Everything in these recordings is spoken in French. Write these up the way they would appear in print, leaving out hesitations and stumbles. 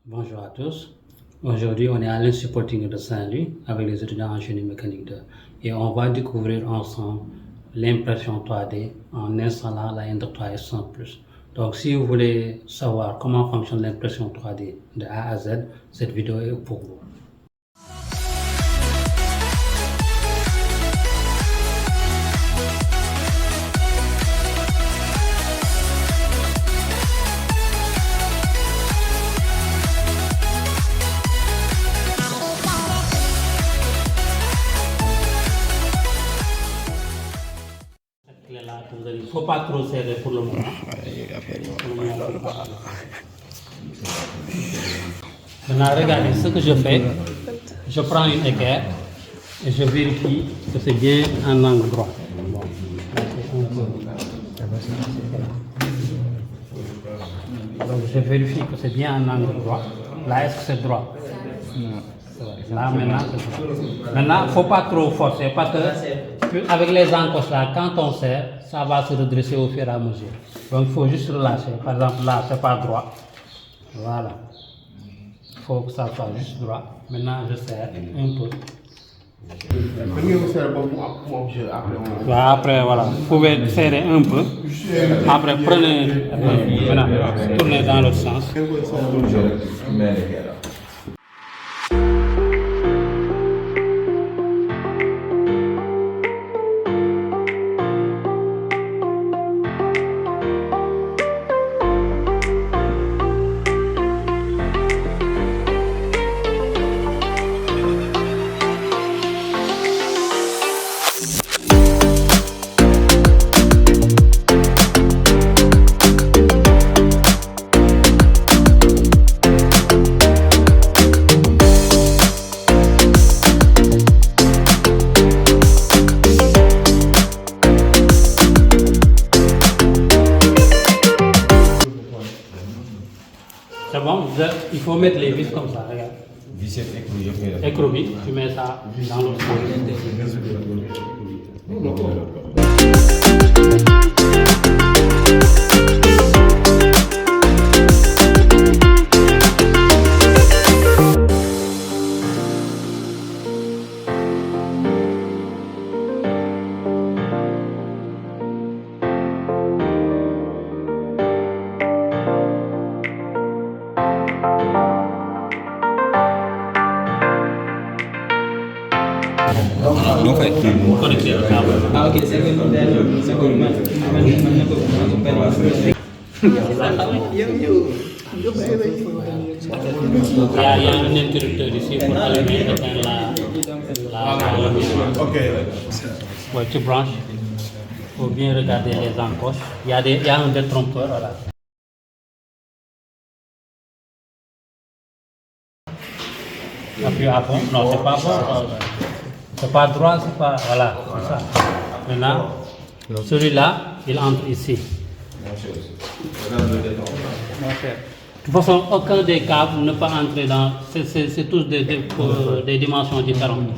Bonjour à tous. Aujourd'hui, on est à l'Institut Polytechnique de Saint-Louis avec les étudiants en génie mécanique 2 et on va découvrir ensemble l'impression 3D en installant la Ender 3S100+. Donc, si vous voulez savoir comment fonctionne l'impression 3D de A à Z, cette vidéo est pour vous. Là, il ne faut pas trop serrer pour le moment. Maintenant, regardez ce que je fais. Je prends une équerre et je vérifie que c'est bien en angle droit. Donc, je vérifie que c'est bien en angle droit. Là, est-ce que c'est droit? Là, maintenant, c'est droit. Maintenant, il ne faut pas trop forcer parce que avec les encoches là, quand on serre, ça va se redresser au fur et à mesure. Donc il faut juste relâcher. Par exemple, là, c'est pas droit. Voilà. Il faut que ça soit juste droit. Maintenant, je serre un peu. Après, voilà. Vous pouvez serrer un peu. Après, prenez. Maintenant, tournez dans l'autre sens. C'est bon, il faut mettre les vis comme ça, regarde. Vis écrou, tu mets ça dans l'autre sens. En fait, Connecté au câble. Ah ok, c'est que Il y a un interrupteur ici pour allumer et éteindre la lumière. ok. Ouais, tu branches. Il faut bien regarder les encoches. Il y a un détrompeur, voilà. Appuie à fond. Non, c'est pas bon. C'est pas droit, c'est pas. Voilà, c'est ça. Maintenant, celui-là, il entre ici. De toute façon, aucun des câbles ne peut entrer dans. C'est tous des dimensions différentes.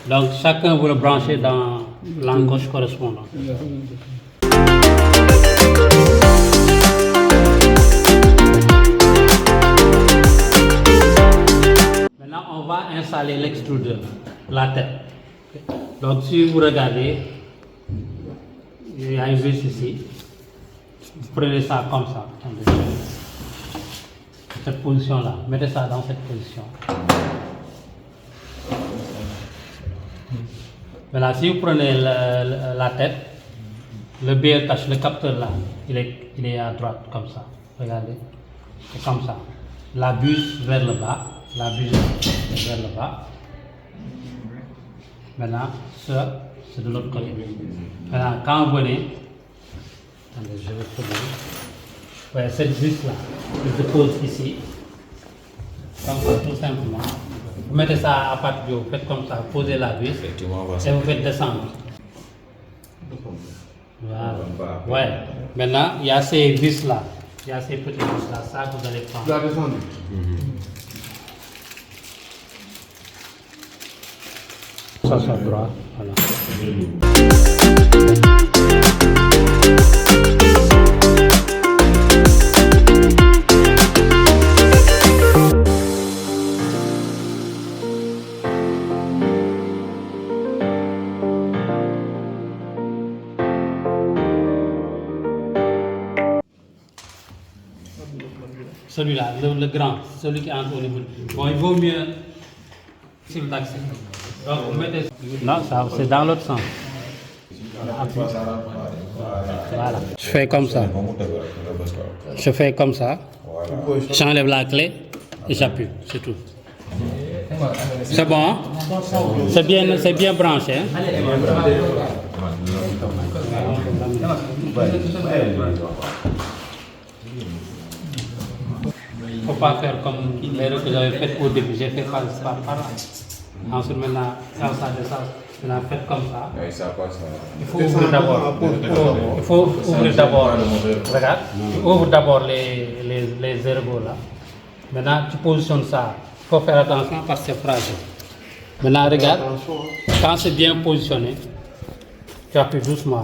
Donc, chacun vous le brancher dans l'encoche correspondante. Maintenant, on va installer l'extrudeur, la tête. Donc, si vous regardez, il y a une vis ici. Vous prenez ça comme ça. Cette position-là. Mettez ça dans cette position. Maintenant, si vous prenez la tête, le BLTH, le capteur là, il est à droite, comme ça. Regardez. C'est comme ça. La buse vers le bas. La buse vers le bas. Maintenant, ça, c'est de l'autre côté. Maintenant, quand vous venez, attendez, je vais tourner. Ouais, cette vis-là, je pose ici. Comme ça, tout simplement. Vous mettez ça à partir du haut, vous faites comme ça, vous posez la vis et vous faites descendre. Voilà. Ouais. Maintenant, il y a ces vis-là. Il y a ces petites vis-là. Ça, vous allez prendre. Tu as descendu. Ça, ça droit. Voilà. Celui-là, le grand, celui qui entre au niveau. Bon, il vaut mieux sur l'accès. Donc, vous mettez. Non, ça, c'est dans l'autre sens. Voilà. Je fais comme ça. Je fais comme ça. J'enlève la clé et j'appuie, c'est tout. C'est bon, hein? C'est bien branché. Hein? Il ne faut pas faire comme l'erreur que j'avais faite au début. J'ai fait par là. Ensuite, maintenant, ça, maintenant, faites comme ça. Il faut ouvrir d'abord. Il faut ouvrir d'abord. Regarde, tu ouvres d'abord les ergots là. Maintenant, tu positionnes ça. Il faut faire attention parce que c'est fragile. Maintenant, regarde, quand c'est bien positionné, tu appuies doucement.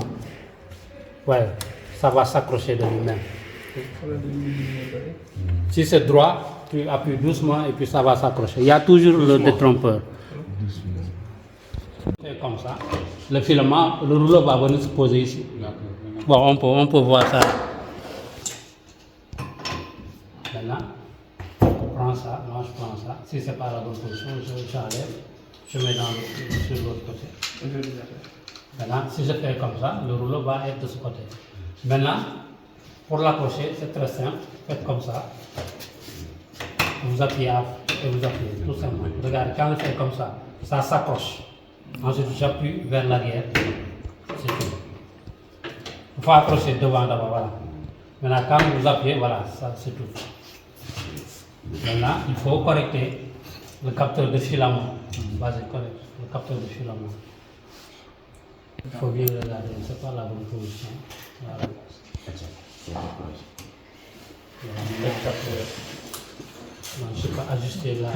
Ouais, ça va s'accrocher de lui-même. Si c'est droit, tu appuies doucement et puis ça va s'accrocher. Il y a toujours le détrompeur. C'est comme ça. Le filament, le rouleau va venir se poser ici. Bon, on peut voir ça. Maintenant, on prend ça, moi je prends ça. Si c'est pas la bonne position, j'enlève, je mets sur l'autre côté. Maintenant, si je fais comme ça, le rouleau va être de ce côté. Maintenant, pour l'accrocher, c'est très simple. Faites comme ça. Vous appuyez et vous appuyez, tout simplement. Regardez, quand je fais comme ça s'accroche. Ensuite, j'appuie vers l'arrière. C'est tout. Il faut accrocher devant d'abord, voilà. Maintenant, quand vous appuyez, voilà, ça c'est tout. Maintenant, il faut correcter le capteur de filament. Vas-y, correct, le capteur de filament. Il faut bien regarder, c'est pas la bonne position. Voilà. Je peux ajuster la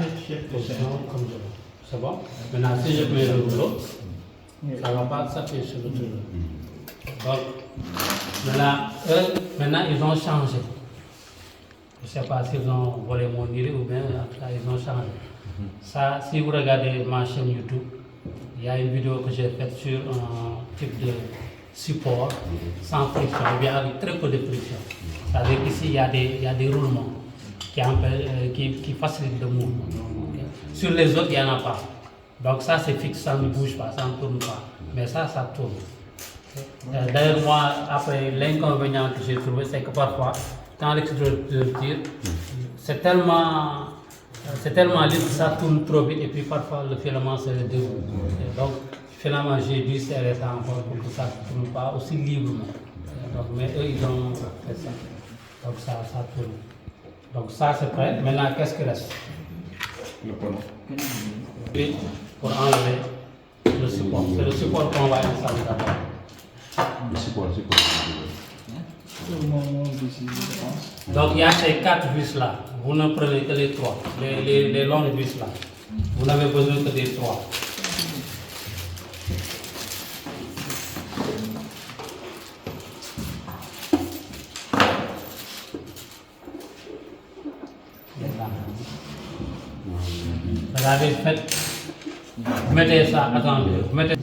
position comme je veux. C'est bon? Maintenant, si je mets le rouleau, ça ne va pas s'appuyer sur le rouleau. Donc, maintenant, ils ont changé. Je ne sais pas s'ils ont volé mon idée ou bien ils ont changé. Ça, si vous regardez ma chaîne YouTube, il y a une vidéo que j'ai faite sur un type de support sans friction, ou bien avec très peu de friction. C'est-à-dire qu'ici, il y a des roulements qui facilitent le mouvement. Sur les autres, il n'y en a pas. Donc ça, c'est fixe, ça ne bouge pas, ça ne tourne pas. Mais ça tourne. D'ailleurs, moi, après, l'inconvénient que j'ai trouvé, c'est que parfois, quand l'extrudeur tire, c'est tellement libre que ça tourne trop vite et puis parfois le filament se déroule. Donc, finalement, j'ai dû serrer ça encore pour que ça ne tourne pas aussi librement. Donc, mais eux, ils ont fait ça. Donc ça tourne. Donc ça, c'est prêt. Maintenant, qu'est-ce qui reste? Le pont. Puis, pour enlever le support. C'est le support qu'on va installer d'abord. Le support. Donc il y a ces 4 vis là. Vous ne prenez que les 3. Les longues vis là. Vous n'avez besoin que des 3. Regardez, mettez ça, attendez, mettez.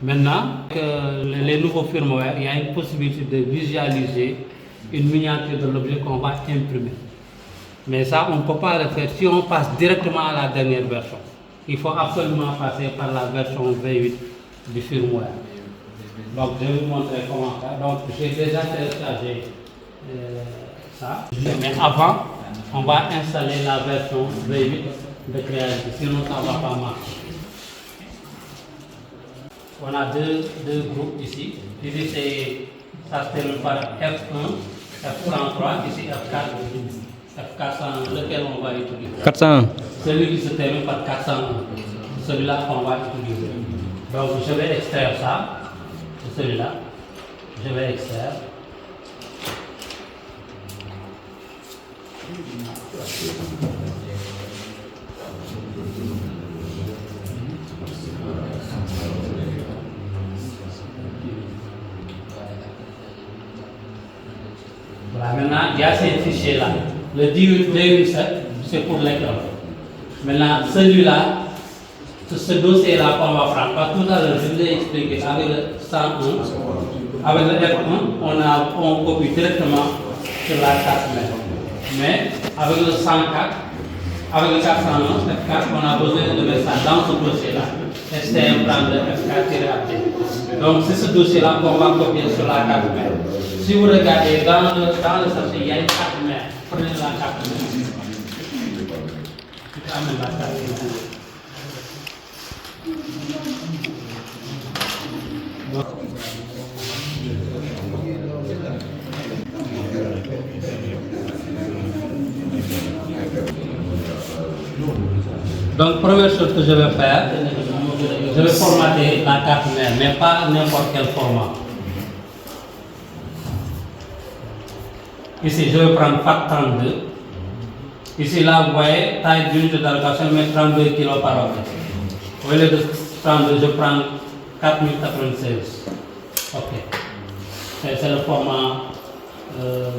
Maintenant, les nouveaux firmware, il y a une possibilité de visualiser une miniature de l'objet qu'on va imprimer. Mais ça, on ne peut pas le faire si on passe directement à la dernière version. Il faut absolument passer par la version V8 du firmware. Donc, je vais vous montrer comment faire. Donc, j'ai déjà téléchargé ça. Mais avant, on va installer la version V8 de création, sinon ça ne va pas marcher. On a deux groupes ici. Ici, ça se termine par F1, F103, ici F4. F400, lequel on va utiliser? 401. Celui qui se termine par 401. Celui-là qu'on va utiliser. Donc je vais extraire ça. C'est celui-là. Je vais extraire. Voilà, maintenant, il y a ces fichiers-là. Le D87, c'est pour l'écran. Maintenant, celui-là, ce dossier-là qu'on va prendre, parce que tout à l'heure, je vous ai expliqué, avec le 101, avec le F1, on copie directement sur la carte mère. Mais avec le 104, avec le 401, F4, on a besoin de mettre ça dans ce dossier-là. STM prend le F4-AT. Donc, c'est ce dossier-là qu'on va copier sur la carte mère. Si vous regardez dans le sachet, il y a une carte mère. Prenez la carte mère. Tu amènes la carte mère. Donc, première chose que je vais faire, je vais formater la carte mère, mais pas n'importe quel format. Ici, je vais prendre FAT32. Ici, là, vous voyez, taille d'unité d'allocation, mais 32 kg par heure. Au lieu de 32, je prends 4096. Ok. C'est le format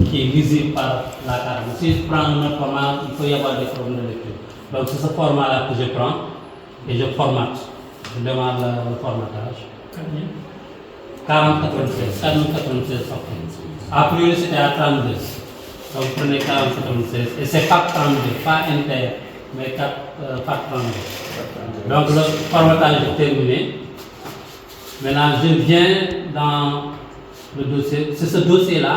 qui est visible par la carte. Si je prends un autre format, il peut y avoir des problèmes de lecture. Donc, c'est ce format-là que je prends et je formate. Je demande le formatage. 4096. 4096, ok. A priori, c'était à 32. Donc, prenez 4096. Et c'est FAT 32, pas inter, mais FAT 32. Donc, le formatage est terminé. Maintenant, je viens dans le dossier. C'est ce dossier-là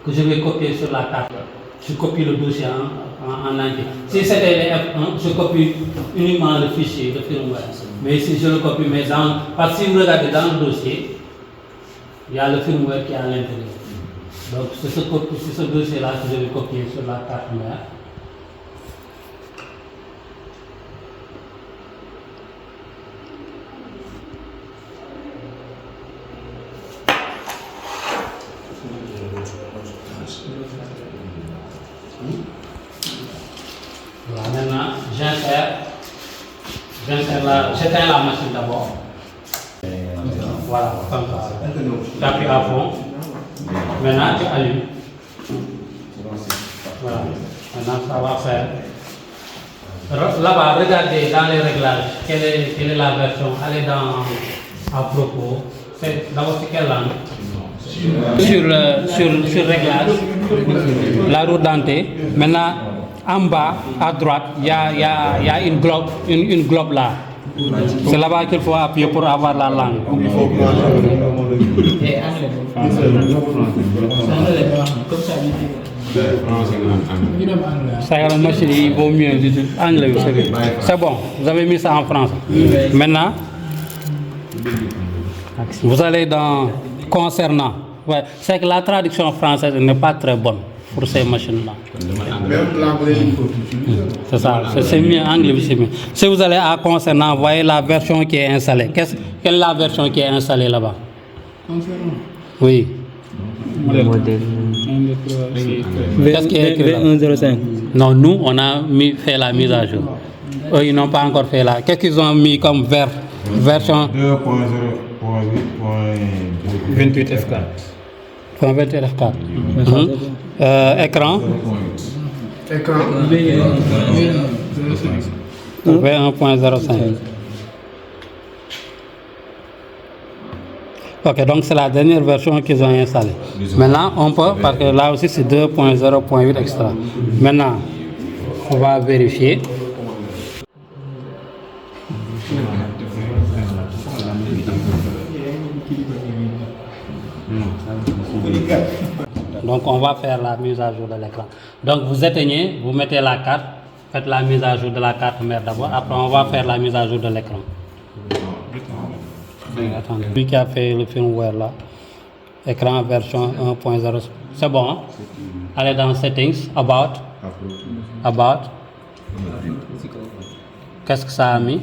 que je vais copier sur la carte. Je copie le dossier en entier. Si c'était les F1, je copie uniquement le fichier, le firmware. Mais ici, je le copie, mais parce que si vous regardez dans le dossier, il y a le firmware qui est à l'intérieur. Donc, c'est ce dossier-là que je vais copier sur la carte mère. Voilà, maintenant, j'éteins la machine d'abord. Voilà, comme ça. Tu appuies à fond. Maintenant, tu allumes. Voilà. Maintenant, ça va faire. Là-bas, regardez dans les réglages, quelle est la version. Allez dans à propos. D'abord, c'est quelle langue? Sur réglage, la roue dentée. Maintenant, en bas, à droite, il y a une globe là. C'est là-bas qu'il faut appuyer pour avoir la langue. Ça y est, la machine, il vaut mieux. Anglais, c'est bon, vous avez mis ça en français. Maintenant, vous allez dans concernant. Ouais, c'est que la traduction française n'est pas très bonne pour ces machines-là. C'est ça, c'est mieux, anglais, c'est mieux. Si vous allez à concernant, vous voyez la version qui est installée. Quelle est la version qui est installée là-bas? Oui. Qu'est-ce qui est écrit là? V105. Non, nous, on a fait la mise à jour. Eux, ils n'ont pas encore fait là. Qu'est-ce qu'ils ont mis comme version 2.0.28 F4. 28 F4. Écran V1.05. Ok, donc c'est la dernière version qu'ils ont installée. Maintenant, on peut, parce que là aussi c'est 2.0.8 extra. Maintenant, on va vérifier. Donc on va faire la mise à jour de l'écran. Donc vous éteignez, vous mettez la carte faites la mise à jour de la carte mère d'abord, après on va faire la mise à jour de l'écran. Attendez. Lui qui a fait le firmware là, écran version 1.0, c'est bon, hein? Allez dans Settings, About. Qu'est-ce que ça a mis?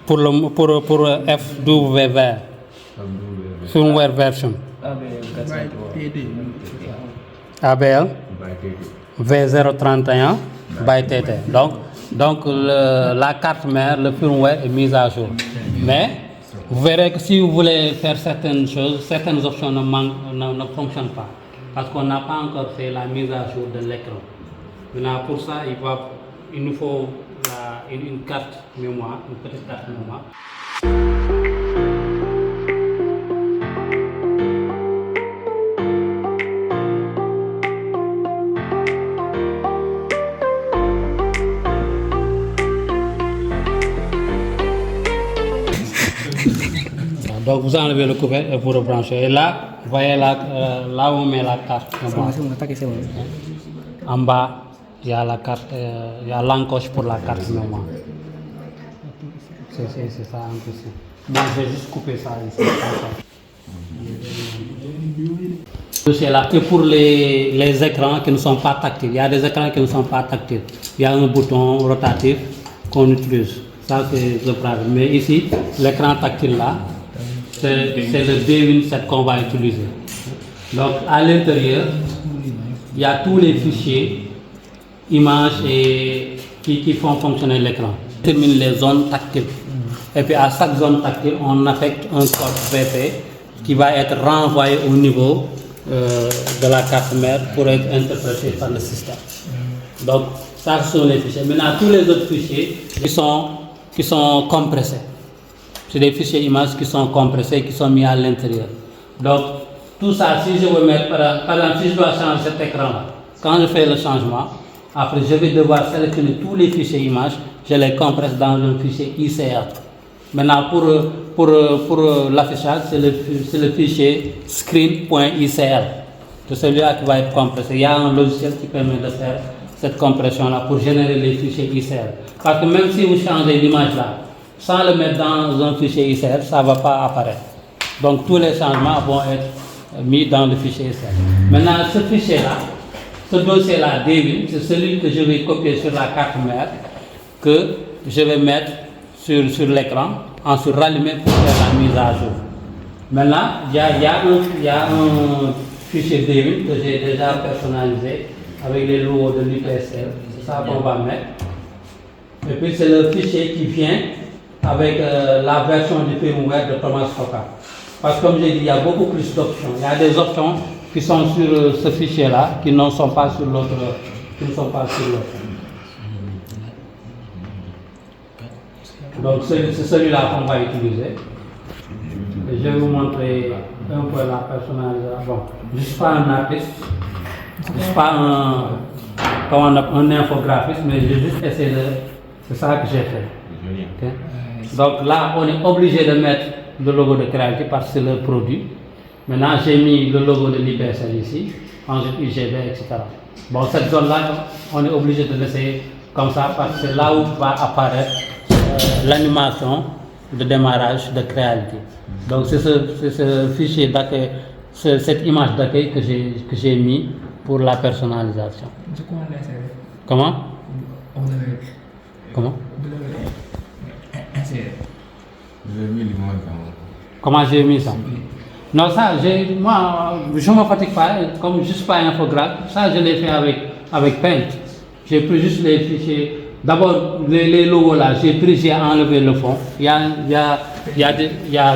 Pour FWV, firmware version. ABL V031 by TT. Donc la carte mère, le firmware est mise à jour. Mais vous verrez que si vous voulez faire certaines choses, certaines options ne fonctionnent pas. Parce qu'on n'a pas encore fait la mise à jour de l'écran. Maintenant, pour ça, il nous faut une carte mémoire, une petite carte mémoire. Donc vous enlevez le couvercle et vous rebranchez. Et là, vous voyez là où on met la carte. En bas, il y a la carte, il y a l'encoche pour la carte mémoire. C'est ça un peu ici. Moi, je vais juste couper ça ici. C'est là que pour les écrans qui ne sont pas tactiles. Il y a des écrans qui ne sont pas tactiles. Il y a un bouton rotatif qu'on utilise. Ça, c'est le problème. Mais ici, l'écran tactile là, c'est le D87 qu'on va utiliser. Donc, à l'intérieur, il y a tous les fichiers, images et qui font fonctionner l'écran. On détermine les zones tactiles. Et puis, à chaque zone tactile, on affecte un code BP qui va être renvoyé au niveau de la carte mère pour être interprété par le système. Donc, ça, ce sont les fichiers. Maintenant, tous les autres fichiers qui sont compressés. C'est des fichiers images qui sont compressés, qui sont mis à l'intérieur. Donc, tout ça, si je veux mettre, par exemple, si je dois changer cet écran-là, quand je fais le changement, après je vais devoir sélectionner tous les fichiers images, je les compresse dans un fichier ICL. Maintenant, pour l'affichage, c'est le fichier screen.icl. C'est celui-là qui va être compressé. Il y a un logiciel qui permet de faire cette compression-là pour générer les fichiers ICL. Parce que même si vous changez l'image là, sans le mettre dans un fichier ICL, ça ne va pas apparaître. Donc tous les changements vont être mis dans le fichier ICL. Maintenant, ce fichier-là, ce dossier-là, David, c'est celui que je vais copier sur la carte mère, que je vais mettre sur l'écran, ensuite rallumer pour faire la mise à jour. Maintenant, il y a un fichier David que j'ai déjà personnalisé avec les logos de l'UPSL. C'est ça qu'on va mettre. Et puis c'est le fichier qui vient avec la version du firmware de Thomas Fokker. Parce que comme j'ai dit, il y a beaucoup plus d'options. Il y a des options qui sont sur ce fichier-là, qui ne sont pas sur l'autre. Donc c'est celui-là qu'on va utiliser. Et je vais vous montrer un peu la personnalisation. Bon, je ne suis pas un artiste, je ne suis pas un infographiste, mais j'ai juste essayé de... C'est ça que j'ai fait. Okay? Donc là, on est obligé de mettre le logo de Creality parce que c'est le produit. Maintenant, j'ai mis le logo de l'IPSL ici, ensuite UGB, etc. Bon, cette zone-là, on est obligé de laisser comme ça parce que c'est là où va apparaître l'animation de démarrage de Creality. Donc c'est ce fichier d'accueil, cette image d'accueil que j'ai mis pour la personnalisation. Comment? Comment? Comment j'ai mis ça? Non, ça, moi, je ne me fatigue pas, comme je ne suis pas infographe, ça je l'ai fait avec Paint. J'ai pris juste les fichiers. D'abord, les logos là, j'ai enlevé le fond. Il y a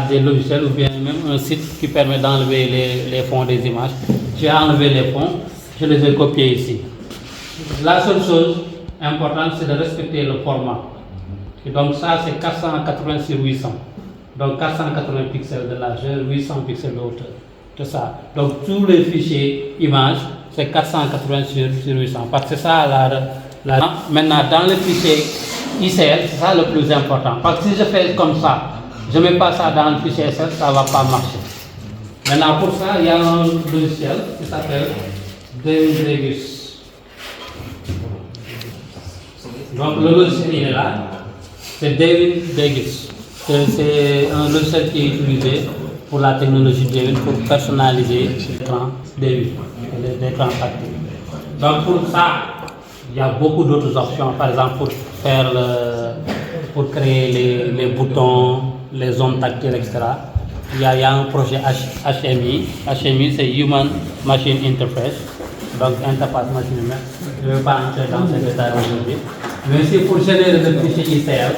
des logiciels ou bien même un site qui permet d'enlever les fonds des images. J'ai enlevé les fonds, je les ai copiés ici. La seule chose importante, c'est de respecter le format. Et donc ça, c'est 480 sur 800. Donc 480 pixels de largeur, 800 pixels de hauteur. C'est ça. Donc tous les fichiers images, c'est 480 sur 800. Parce que c'est ça maintenant, dans le fichier ICL, c'est ça le plus important. Parce que si je fais comme ça, je ne mets pas ça dans le fichier ICL, ça ne va pas marcher. Maintenant, pour ça, il y a un logiciel qui s'appelle David Regus. Donc le logiciel il est là, c'est Devin Degis. C'est un logiciel qui est utilisé pour la technologie Devin pour personnaliser l'écran Devin, l'écran tactile. Donc pour ça, il y a beaucoup d'autres options, par exemple pour créer les boutons, les zones tactiles, etc. Il y a un projet HMI. HMI c'est Human Machine Interface, donc interface machine-humaine. Je ne vais pas entrer dans ces détails aujourd'hui. Mais c'est pour générer le fichier ICL.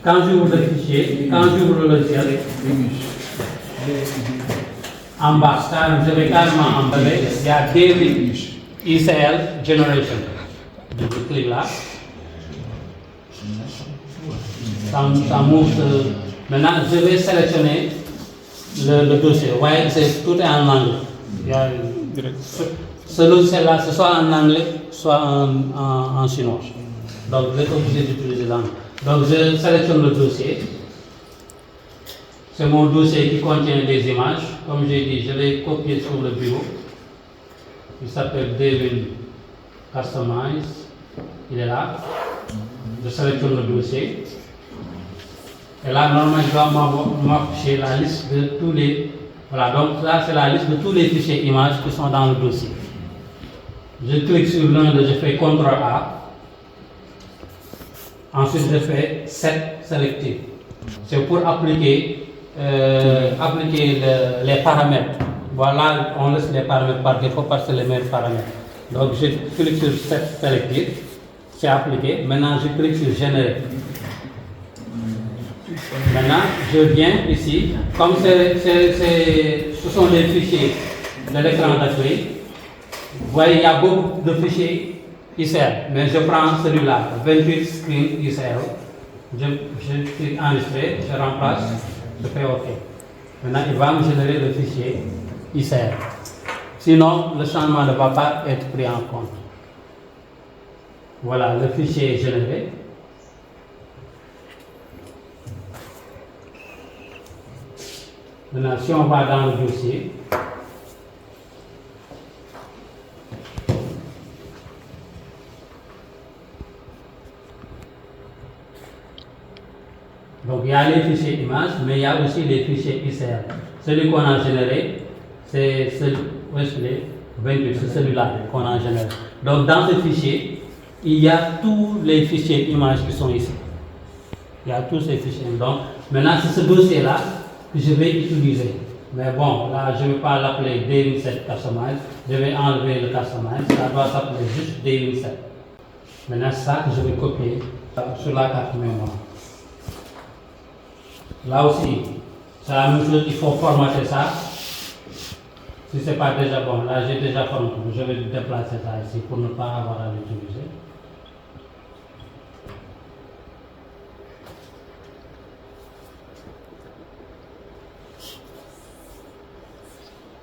Quand j'ouvre le fichier, quand j'ouvre le logiciel, en bas, je vais carrément emballer, il y a Devin ICL Generation. Je clique là. Ça m'ouvre. Maintenant, je vais sélectionner le dossier. Vous voyez, tout est en anglais. Ce logiciel-là, c'est soit en anglais, soit en chinois. Donc, je vais être obligé d'utiliser l'anglais. Donc, je sélectionne le dossier. C'est mon dossier qui contient des images. Comme j'ai dit, je l'ai copié sur le bureau. Il s'appelle Devin Customize. Il est là. Je sélectionne le dossier. Et là, normalement, je dois m'afficher la liste de tous les... Voilà, donc là, c'est la liste de tous les fichiers images qui sont dans le dossier. Je clique sur l'un, je fais CTRL A. Ensuite, je fais Set Selected. C'est pour appliquer les paramètres. Voilà, on laisse les paramètres par défaut parce que c'est les meilleurs paramètres. Donc, je clique sur Set Selected. C'est appliqué. Maintenant, je clique sur Générer. Maintenant, je viens ici. Comme ce sont des fichiers de l'écran d'accueil, vous voyez, il y a beaucoup de fichiers ICL, mais je prends celui-là, 28 screen ICL. Je clique enregistrer, je remplace, je fais OK. Maintenant, il va me générer le fichier ICL. Sinon, le changement ne va pas être pris en compte. Voilà, le fichier est généré. Maintenant, si on va dans le dossier, donc il y a les fichiers images, mais il y a aussi les fichiers ICL. Celui qu'on a généré, c'est celui-là qu'on a généré. Donc dans ce fichier, il y a tous les fichiers images qui sont ici. Il y a tous ces fichiers. Donc maintenant, c'est ce dossier-là que je vais utiliser. Mais bon, là, je ne vais pas l'appeler Devin Set Customize. Je vais enlever le Customize. Ça doit s'appeler juste Devin Set. Maintenant, c'est ça que je vais copier sur la carte mémoire. Là aussi, c'est la même chose, il faut formater ça. Si ce n'est pas déjà bon, là j'ai déjà formaté. Je vais déplacer ça ici pour ne pas avoir à l'utiliser.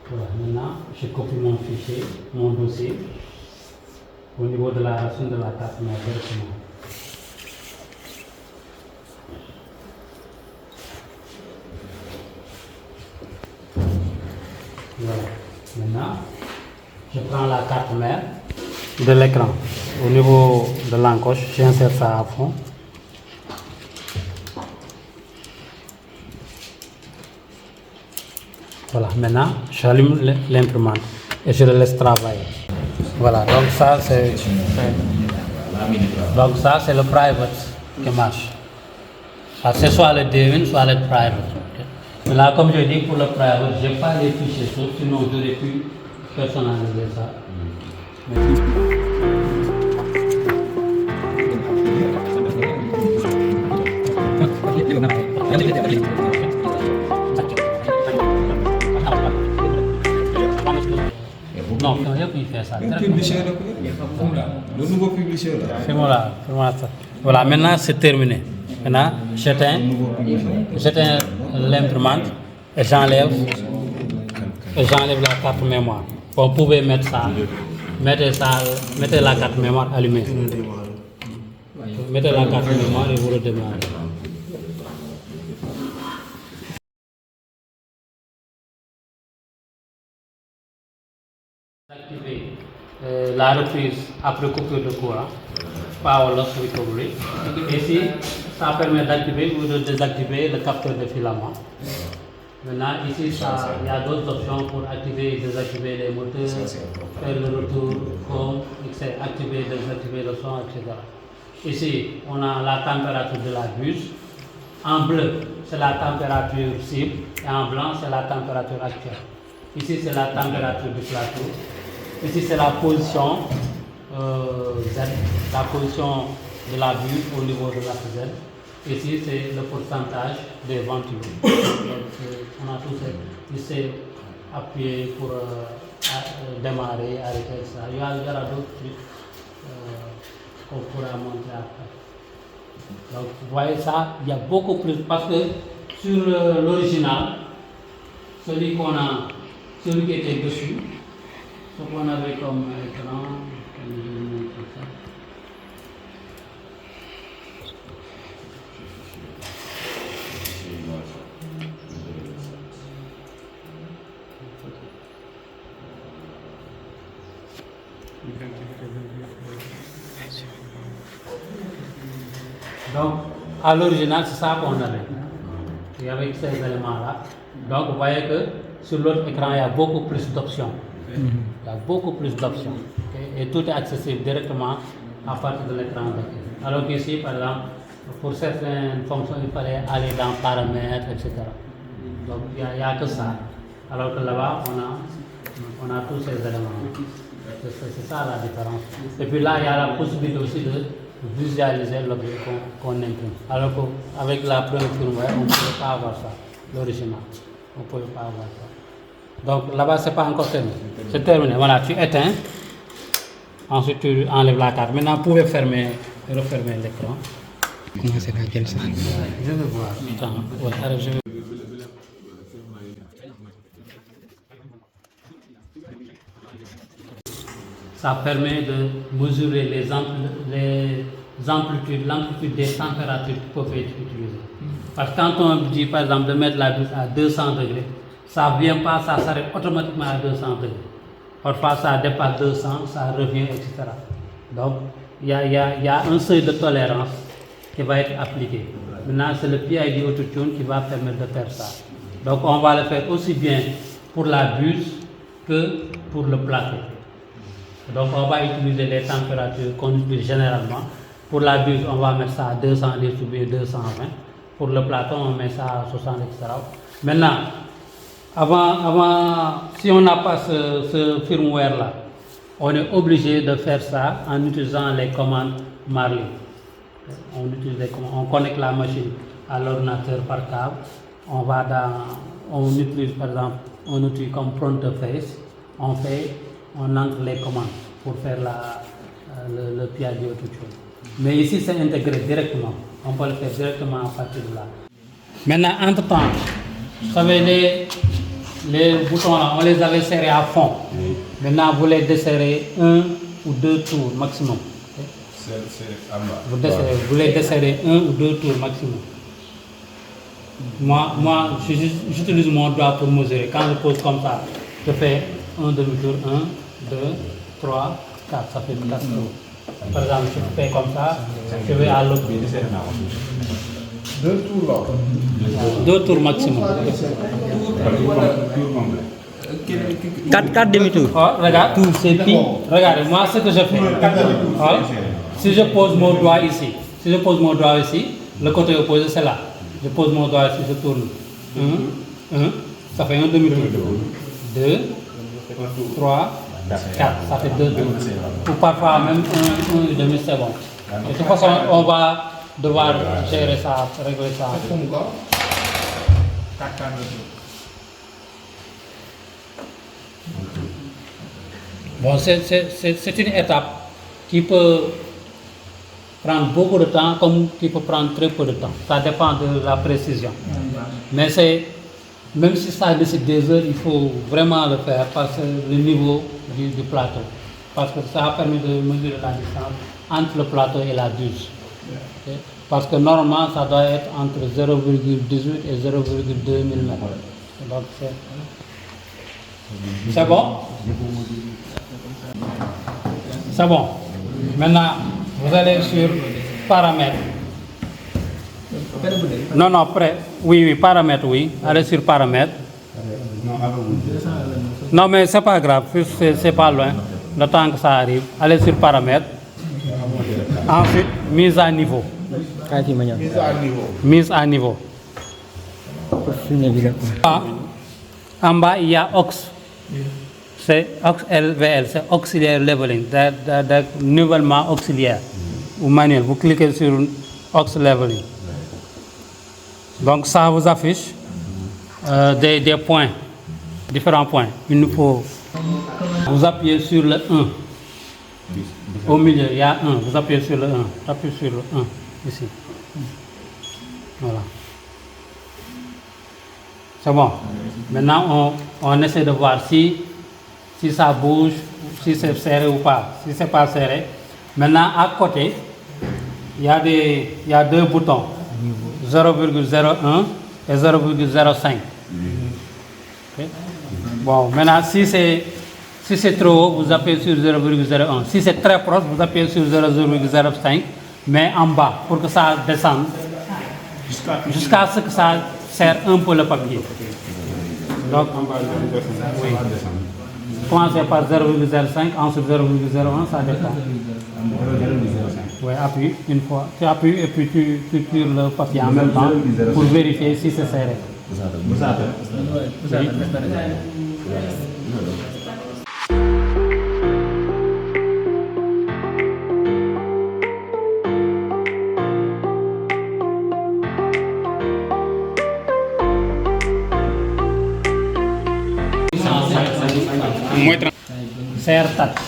Voilà, maintenant je copie mon fichier, mon dossier au niveau de la racine de la carte mère directement. Voilà. Maintenant, je prends la carte mère de l'écran. Au niveau de l'encoche, j'insère ça à fond. Voilà, maintenant j'allume l'imprimante et je le laisse travailler. Voilà, donc ça c'est le private qui marche. C'est soit le Devin, soit le private. Mais là, comme je dis, pour le private, je n'ai pas les fichiers sources, sinon j'aurais pu personnaliser ça. Non, il fait ça. Le nouveau publisher là. Fais-moi ça. Voilà, maintenant c'est terminé. Maintenant, j'éteins l'imprimante et j'enlève la carte mémoire. Vous pouvez mettre ça, mettez la carte mémoire allumée. Mettez la carte mémoire et vous redémarrez. Activer la reprise après coupure de courant, power loss recovery. Ici, ça permet d'activer ou de désactiver le capteur de filament. Maintenant, ici, il y a d'autres options pour activer et désactiver les moteurs, faire le retour, home, activer, désactiver le son, etc. Ici, on a la température de la buse. En bleu, c'est la température cible et en blanc, c'est la température actuelle. Ici, c'est la température du plateau. Ici, c'est la position Z, la position de la buse au niveau de l'axe Z. Ici, c'est le pourcentage des ventilos. On a tous ici appuyé pour démarrer, arrêter, etc. Il y aura d'autres trucs qu'on pourra montrer après. Donc, vous voyez ça, il y a beaucoup plus, parce que sur l'original, celui qui était dessus, ce qu'on avait comme écran, je vais vous montrer ça. Donc, à l'original, c'est ça qu'on avait. Il y avait ces éléments-là. Donc, vous voyez que sur l'autre écran, il y a beaucoup plus d'options. Il y a beaucoup plus d'options. Okay? Et tout est accessible directement à partir de l'écran d'accueil. Alors qu'ici, par exemple, pour certaines fonctions, il fallait aller dans paramètres, etc. Donc, il n'y a que ça. Alors que là-bas, on a tous ces éléments. C'est ça la différence. Et puis là, il y a la possibilité aussi de visualiser l'objet qu'on imprime. Alors qu'avec la première firmware, on ne pouvait pas avoir ça, l'original. On ne pouvait pas avoir ça. Donc là-bas, ce n'est pas encore terminé. C'est terminé. Voilà, tu éteins. Ensuite, tu enlèves la carte. Maintenant, vous pouvez fermer et refermer l'écran. Comment c'est laquelle ça? Je vais voir. Attends, voilà, je vais... Ça permet de mesurer l'amplitude des températures qui peuvent être utilisées. Parce que quand on dit par exemple de mettre la buse à 200 degrés, ça ne vient pas, ça s'arrête automatiquement à 200 degrés. Parfois ça dépasse 200, ça revient, etc. Donc il y a un seuil de tolérance qui va être appliqué. Maintenant c'est le PID Autotune qui va permettre de faire ça. Donc on va le faire aussi bien pour la buse que pour le plateau. Donc on va utiliser les températures qu'on utilise généralement. Pour la buse, on va mettre ça à 210 ou bien 220. Pour le plateau, on met ça à 60, etc. Maintenant, si on n'a pas ce firmware-là, on est obligé de faire ça en utilisant les commandes Marley. On connecte la machine à l'ordinateur par câble. On utilise par exemple un outil comme Pronterface. On entre les commandes pour faire le PID Autotune. Mais ici, c'est intégré directement. On peut le faire directement à partir de là. Maintenant, entre-temps, vous savez, les boutons là, on les avait serrés à fond. Maintenant, vous les desserrez 1 ou 2 tours maximum. Vous les desserrez 1 ou 2 tours maximum. Moi j'utilise mon doigt pour mesurer. Quand je pose comme ça, je fais un demi-tour, 1, 2, 3, 4, ça fait 4 tours. Par exemple, je fais comme ça, je vais à l'autre. 2 tours là. 2 tours maximum. 4 demi-tours. Oh, regarde, c'est pile. Regardez, moi ce que je fais. Oh, si je pose mon doigt ici, le côté opposé c'est là. Je pose mon doigt ici, je tourne. 1, ça fait un demi-tour. 2, 3, 4, ça fait 2 tours. Ou parfois même un demi, c'est bon. De toute façon, on va devoir gérer ça, régler ça. Bon, c'est une étape qui peut prendre beaucoup de temps comme qui peut prendre très peu de temps. Ça dépend de la précision. Mais même si ça nécessite des heures, il faut vraiment le faire parce que le niveau du plateau. Parce que ça permet de mesurer la distance entre le plateau et la buse. Okay? Parce que normalement, ça doit être entre 0,18 et 0,2 mm. Donc c'est bon? C'est bon. Maintenant, vous allez sur paramètres. Non, non, prêt. Oui, paramètres, oui. Allez sur paramètres. Non, mais c'est pas grave, c'est pas loin. Le temps que ça arrive. Allez sur paramètres. Ensuite, mise à niveau. Mise à niveau. Mise à niveau. En bas, il y a aux. C'est LVL, c'est auxiliaire leveling, nivellement auxiliaire ou manuel. Vous cliquez sur aux leveling. Donc ça vous affiche des points, différents points. Il nous faut, vous appuyez sur le 1. Au milieu, il y a 1. Vous appuyez sur le 1. Appuyez sur le 1, ici. Voilà. C'est bon. Maintenant, on essaie de voir si ça bouge, si c'est serré ou pas. Si ce n'est pas serré. Maintenant, à côté, il y a deux boutons. 0,01 et 0,05. Okay. Bon, maintenant, si c'est trop haut, vous appuyez sur 0,01. Si c'est très proche, vous appuyez sur 0,05, mais en bas, pour que ça descende, jusqu'à ce que ça serre un peu le papier. Donc, oui. Commencez par 0,05, ensuite 0,01, ça dépend. Oui, appuie une fois. Tu appuies et puis tu tires le papier en même temps pour vérifier si c'est serré. Oui. Serre touch.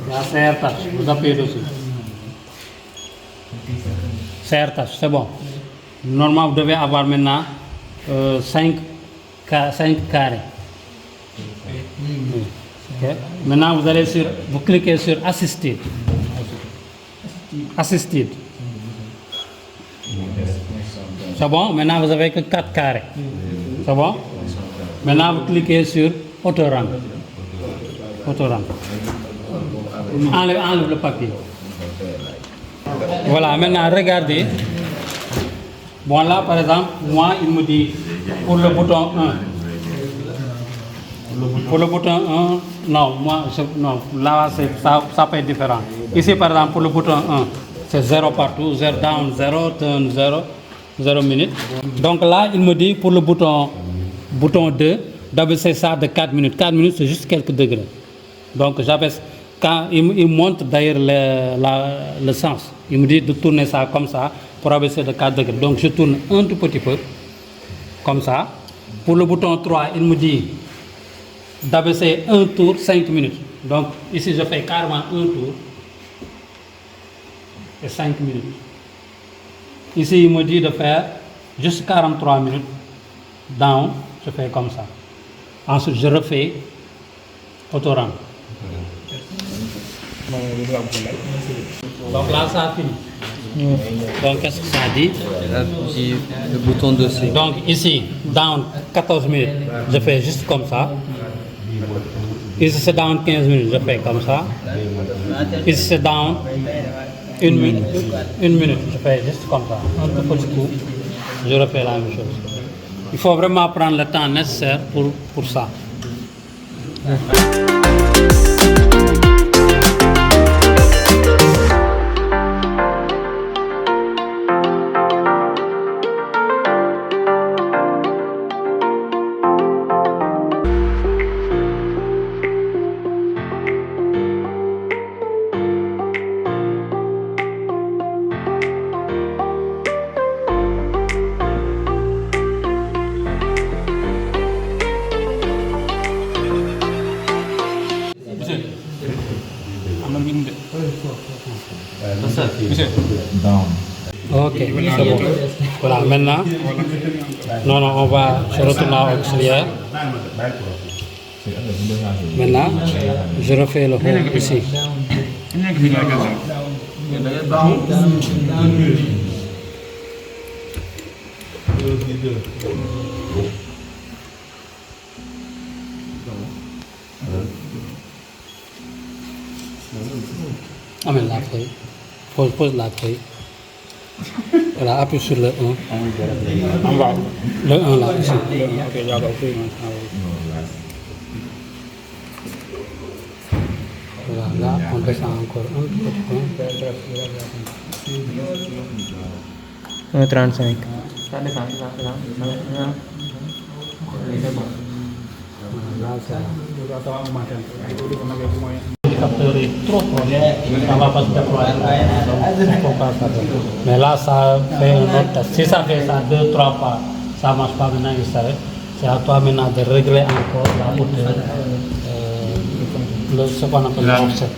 Il y a serre touch. Vous appuyez dessus. Serre touch, c'est bon. Normalement, vous devez avoir maintenant 5 carrés. Okay. Maintenant, vous cliquez sur Assisted. Assisted. C'est bon. Maintenant, vous n'avez que 4 carrés. C'est bon. Maintenant, vous cliquez sur Autorang. Autorang. Enlève le papier. Voilà, maintenant regardez. Bon, là par exemple, moi il me dit pour le bouton 1. Pour le bouton 1, non, non, là ça peut être différent. Ici par exemple, pour le bouton 1, c'est 0 partout, 0 down, 0, turn, 0 minutes. Donc là, il me dit pour le bouton 2, d'abaisser ça de 4 minutes. 4 minutes, c'est juste quelques degrés. Donc j'abaisse, quand il montre d'ailleurs le sens, il me dit de tourner ça comme ça pour abaisser de 4 degrés. Donc je tourne un tout petit peu, comme ça. Pour le bouton 3, il me dit d'abaisser un tour 5 minutes. Donc ici je fais carrément un tour et 5 minutes. Ici il me dit de faire juste 43 minutes. Down, je fais comme ça. Ensuite je refais Autorang. Donc là ça finit. Donc qu'est-ce que ça dit? Le bouton de C. Donc ici, down 14 minutes, je fais juste comme ça. Ici c'est down 15 minutes, je fais comme ça. Ici c'est down 1 minute, je fais juste comme ça. Un tout petit coup, je refais la même chose. Il faut vraiment prendre le temps nécessaire pour ça. Ok, c'est bon. Voilà, maintenant, non, je retourne à auxiliaire. Maintenant, je refais le haut ici. amène la feuille. Pose la feuille. Voilà, appuie sur le 1. En bas. Le 1 là, ici. Ok, d'accord. Voilà, là, on descend encore un petit peu. 1,35. Le capteur est trop proche, ça va pas se déployer. Faut pas faire ça. Mais là, ça fait un autre test. Si ça fait ça 2-3 fois, ça ne marche pas maintenant, il s'arrête. C'est à toi maintenant de régler encore la hauteur, ce qu'on appelle l'offset.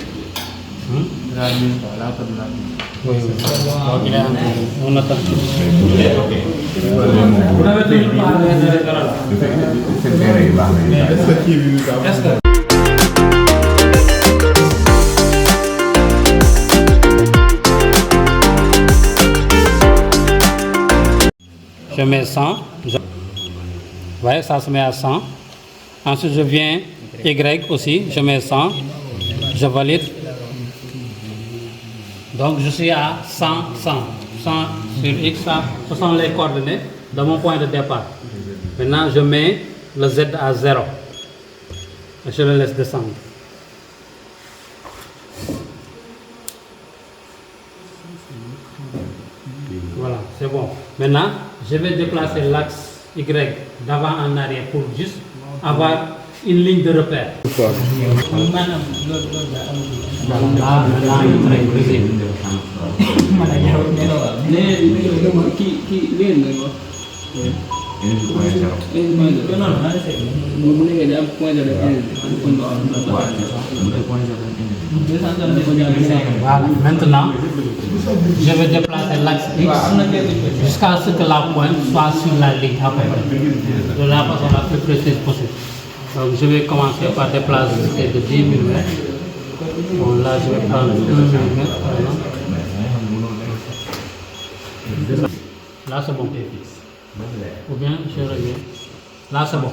Oui, oui. Donc, il est en train. On attend. Vous avez toujours parlé de est-ce que je mets 100, vous voyez, ça se met à 100. Ensuite, je viens Y aussi, je mets 100, je valide. Donc, je suis à 100, 100. 100 sur X, ça, ce sont les coordonnées de mon point de départ. Maintenant, je mets le Z à 0. Et je le laisse descendre. Voilà, c'est bon. Maintenant, je vais déplacer l'axe Y d'avant en arrière pour juste avoir une ligne de repère. Voilà, là, maintenant, il est très visible. Voilà, maintenant, je vais déplacer l'axe X jusqu'à ce que la pointe soit sur la ligne à peu près, de la façon la plus précise possible. Donc, je vais commencer par déplacer de 10 mm. Bon, là, je vais prendre 1 mm. Là, c'est bon. Ou bien, je reviens. Là, c'est bon.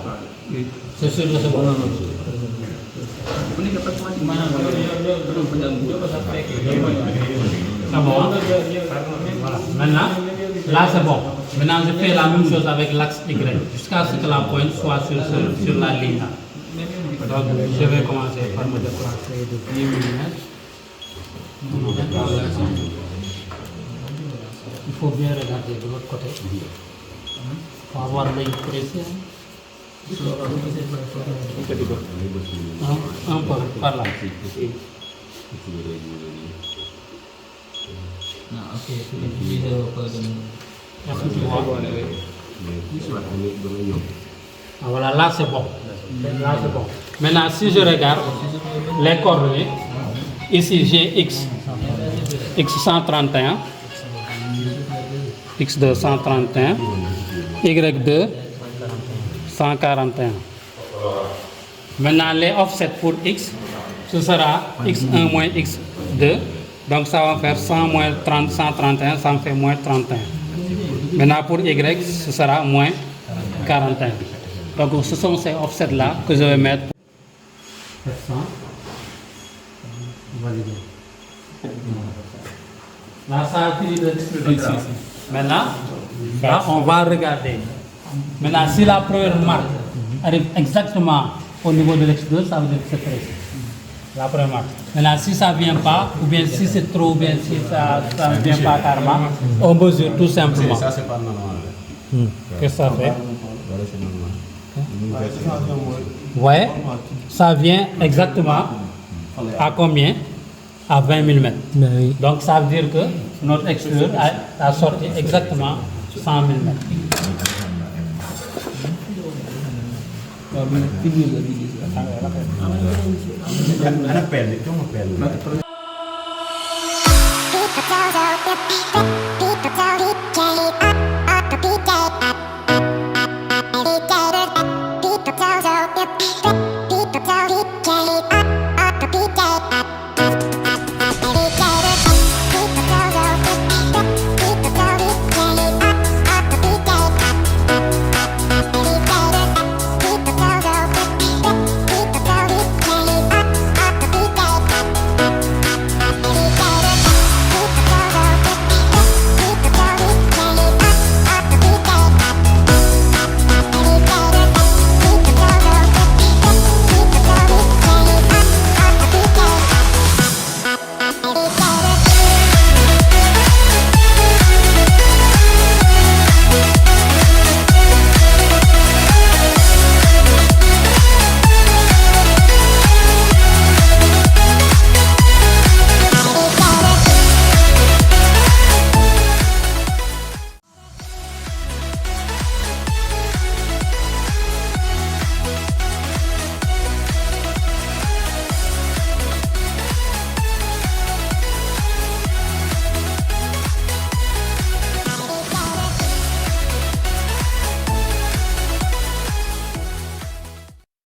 C'est sûr que c'est bon. C'est bon, hein? Voilà. Maintenant, là, c'est bon. Maintenant, je fais la même chose avec l'axe Y, jusqu'à ce que la pointe soit sur la ligne là. Donc, je vais commencer par me déplacer de 10 mm. Il faut bien regarder de l'autre côté. Il faut avoir l'œil précis. Un peu, par là. Est-ce que tu vois? Ah, voilà, là c'est bon. Là c'est bon. Maintenant, si je regarde les coordonnées, ici j'ai X 131, X2 131, Y2 141. Maintenant, les offsets pour X, ce sera X1 moins X2. Donc, ça va faire 100 moins 30, 131, ça me fait moins 31. Maintenant, pour Y, ce sera moins 41. Donc, ce sont ces offsets-là que je vais mettre. 700. Validé. Là, ça a fini de Maintenant, là, on va regarder. Maintenant, si la première marque arrive exactement au niveau de l'X2, ça veut dire que c'est précis. La première marque. Maintenant, si ça ne vient pas, ou bien si c'est trop, ou bien si ça ne vient pas carrément, on mesure tout simplement. Ça, c'est pas normal. Qu'est-ce que ça fait? Ouais, ça vient exactement à combien? À 20 mm. Donc, ça veut dire que notre extérieur a sorti exactement 100 mm. Ada pen, itu mah pen.